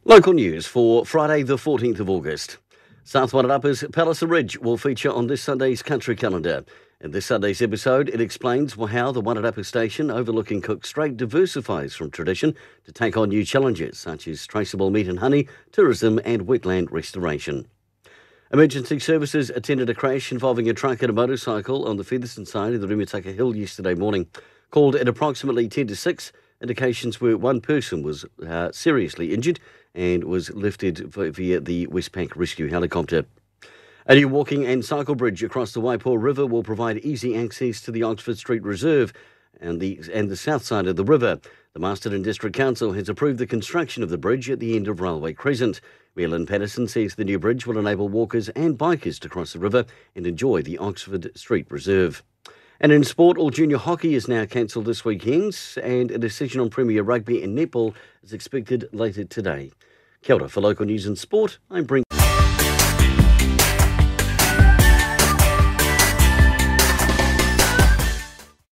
Local news for Friday the 14th of August. South Wairarapa's Palliser Ridge will feature on this Sunday's country calendar. In this Sunday's episode, it explains how the Wairarapa station overlooking Cook Strait diversifies from tradition to take on new challenges such as traceable meat and honey, tourism and wetland restoration. Emergency services attended a crash involving a truck and a motorcycle on the Featherston side of the Rumitaka Hill yesterday morning. Called at approximately 10 to 6, indications were one person was seriously injured and was lifted via the Westpac rescue helicopter. A new walking and cycle bridge across the Waipo River will provide easy access to the Oxford Street Reserve and the south side of the river. The Masterton District Council has approved the construction of the bridge at the end of Railway Crescent. Mayor Lynn Patterson says the new bridge will enable walkers and bikers to cross the river and enjoy the Oxford Street Reserve. And in sport, all junior hockey is now cancelled this weekend, and a decision on Premier Rugby and netball is expected later today. Kia ora for local news and sport. I'm Brent